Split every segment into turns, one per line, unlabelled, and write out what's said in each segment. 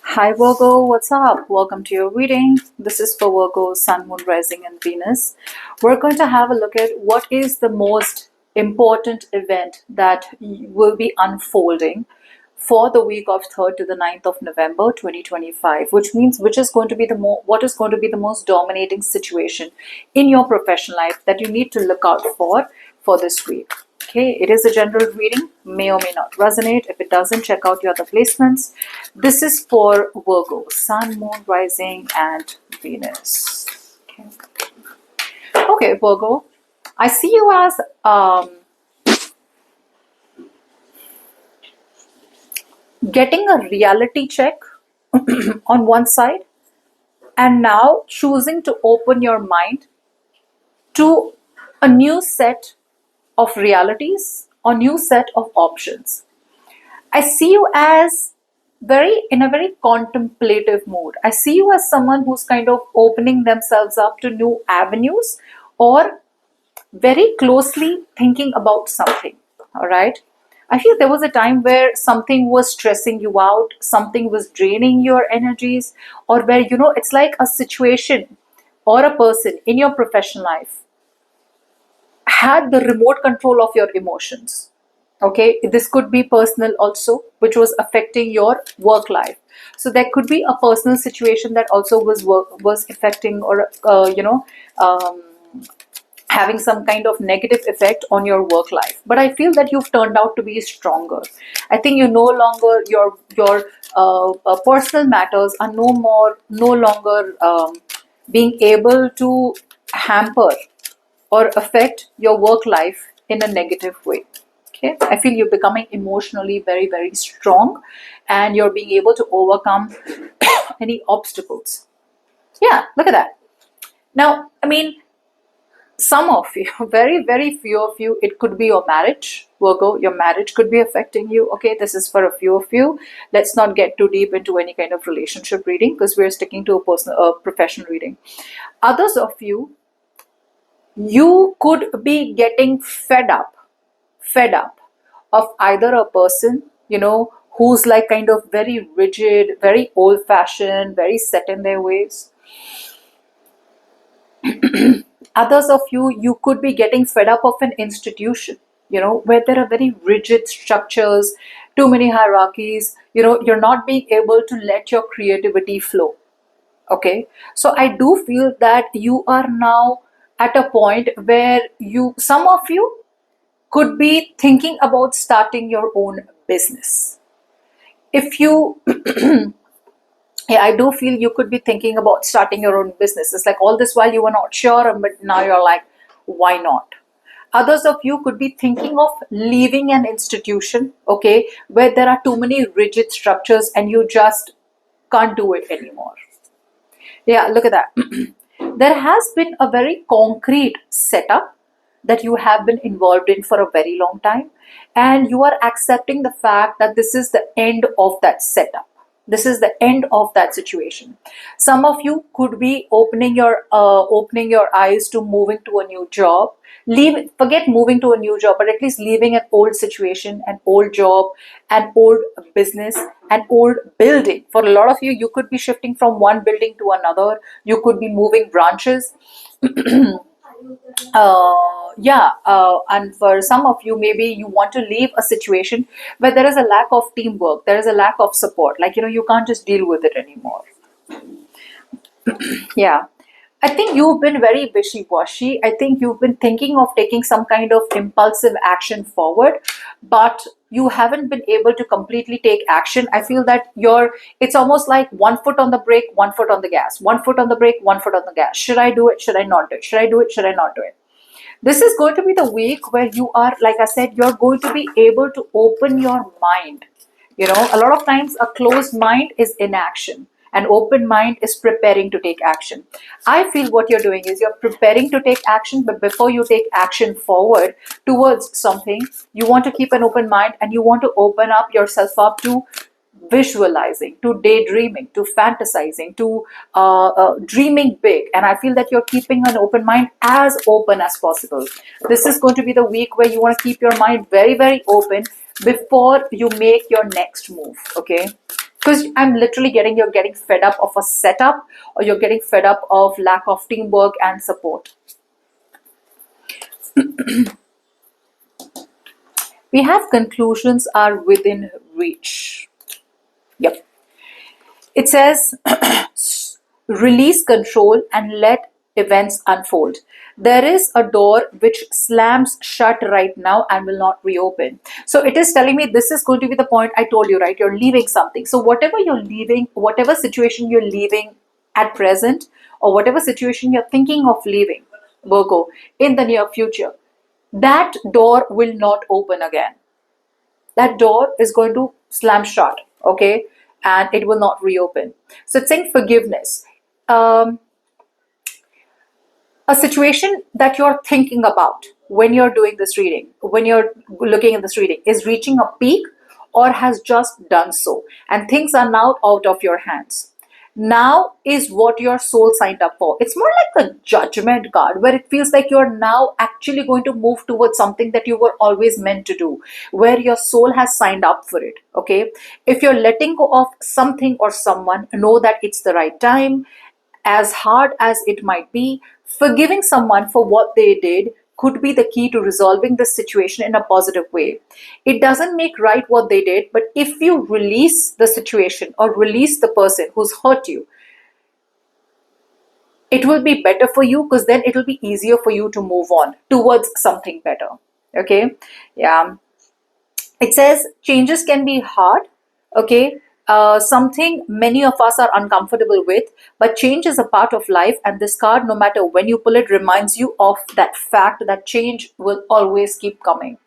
Hi Virgo, what's up? Welcome to your reading. This is for Virgo, Sun, Moon, Rising, and Venus. We're going to have a look at what is the most important event that will be unfolding for the week of 3rd to the 9th of November 2025, which means what is going to be the most dominating situation in your professional life that you need to look out for this week. Okay, it is a general reading, may or may not resonate. If it doesn't, check out your other placements. This is for Virgo, Sun, Moon, Rising, and Venus. Okay, Virgo, I see you as getting a reality check on one side and now choosing to open your mind to a new set of realities or new set of options. I see you as very in a very contemplative mood. I see you as someone who's kind of opening themselves up to new avenues or very closely thinking about something. All right. I feel there was a time where something was stressing you out, something was draining your energies, or where, it's like a situation or a person in your professional life had the remote control of your emotions. Okay, this could be personal also, which was affecting your work life. So there could be a personal situation that also was affecting or um, having some kind of negative effect on your work life. But I feel that you've turned out to be stronger. I think you no longer your personal matters are no longer being able to hamper or affect your work life in a negative way. Okay, I feel you're becoming emotionally very, very strong and you're being able to overcome any obstacles. Yeah, look at that. Now, I mean, some of you, very, very few of you, it could be your marriage, Virgo, your marriage could be affecting you. Okay, this is for a few of you. Let's not get too deep into any kind of relationship reading because we're sticking to a professional reading. Others of you, you could be getting fed up of either a person, who's like kind of very rigid, very old fashioned, very set in their ways. Others of you, you could be getting fed up of an institution, where there are very rigid structures, too many hierarchies, you're not being able to let your creativity flow. Okay, so I do feel that you are now at a point where some of you could be thinking about starting your own business. If you, yeah, I do feel you could be thinking about starting your own business. It's like all this while you were not sure, but now you're like, why not? Others of you could be thinking of leaving an institution, okay, where there are too many rigid structures and you just can't do it anymore. Yeah, look at that. There has been a very concrete setup that you have been involved in for a very long time, and you are accepting the fact that this is the end of that setup. This is the end of that situation. Some of you could be opening your eyes to moving to a new job. Forget moving to a new job, but at least leaving an old situation, an old job, an old business, an old building. For a lot of you, you could be shifting from one building to another. You could be moving branches. And for some of you, maybe you want to leave a situation where there is a lack of teamwork, there is a lack of support, like you can't just deal with it anymore. Yeah, I think you've been very wishy-washy. I think you've been thinking of taking some kind of impulsive action forward, but you haven't been able to completely take action. I feel that it's almost like one foot on the brake, one foot on the gas, one foot on the brake, one foot on the gas. Should I do it? Should I not do it? Should I do it? Should I not do it? This is going to be the week where you are, like I said, you're going to be able to open your mind. A lot of times a closed mind is inaction. An open mind is preparing to take action. I feel what you're doing is you're preparing to take action, but before you take action forward towards something, you want to keep an open mind and you want to open up yourself up to visualizing, to daydreaming, to fantasizing, to dreaming big. And I feel that you're keeping an open mind as open as possible. This is going to be the week where you want to keep your mind very, very open before you make your next move. Okay, Because I'm literally getting, you're getting fed up of a setup, or you're getting fed up of lack of teamwork and support. We have conclusions are within reach. Yep. It says release control and let events unfold. There is a door which slams shut right now and will not reopen. So it is telling me this is going to be the point I told you, right? You're leaving something. So whatever you're leaving, whatever situation you're leaving at present, or whatever situation you're thinking of leaving, Virgo, in the near future, that door will not open again. That door is going to slam shut, okay, and it will not reopen. So it's saying forgiveness. um, a situation that you're thinking about when you're doing this reading, when you're looking at this reading, is reaching a peak or has just done so, and things are now out of your hands. Now is what your soul signed up for. It's more like a judgment card where it feels like you're now actually going to move towards something that you were always meant to do, where your soul has signed up for it. Okay. If you're letting go of something or someone, know that it's the right time. As hard as it might be, forgiving someone for what they did could be the key to resolving the situation in a positive way. It doesn't make right what they did, but if you release the situation or release the person who's hurt you, it will be better for you, because then it will be easier for you to move on towards something better. Okay. Yeah. It says changes can be hard. Okay. Something many of us are uncomfortable with, but change is a part of life, and this card, no matter when you pull it, reminds you of that fact that change will always keep coming.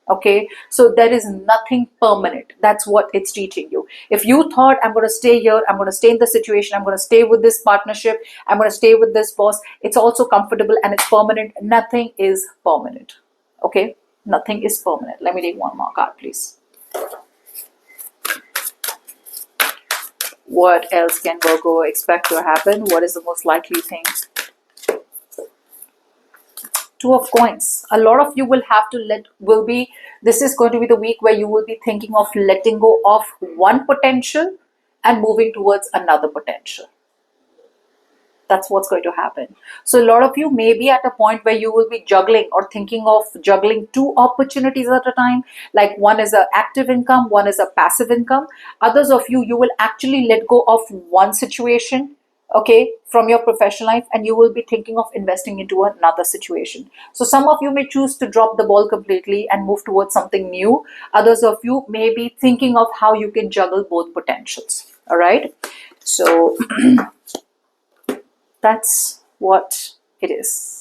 Okay, so there is nothing permanent. That's what it's teaching you. If you thought, I'm going to stay here, I'm going to stay in this situation, I'm going to stay with this partnership, I'm going to stay with this boss, it's also comfortable and it's permanent. Nothing is permanent. Okay, nothing is permanent. Let me take one more card, please. What else can Virgo expect to happen? What is the most likely thing? Two of coins. A lot of you will have to this is going to be the week where you will be thinking of letting go of one potential and moving towards another potential. That's what's going to happen. So a lot of you may be at a point where you will be juggling or thinking of juggling two opportunities at a time. Like one is an active income, one is a passive income. Others of you will actually let go of one situation, okay, from your professional life, and you will be thinking of investing into another situation. So some of you may choose to drop the ball completely and move towards something new. Others of you may be thinking of how you can juggle both potentials. All right. So that's what it is.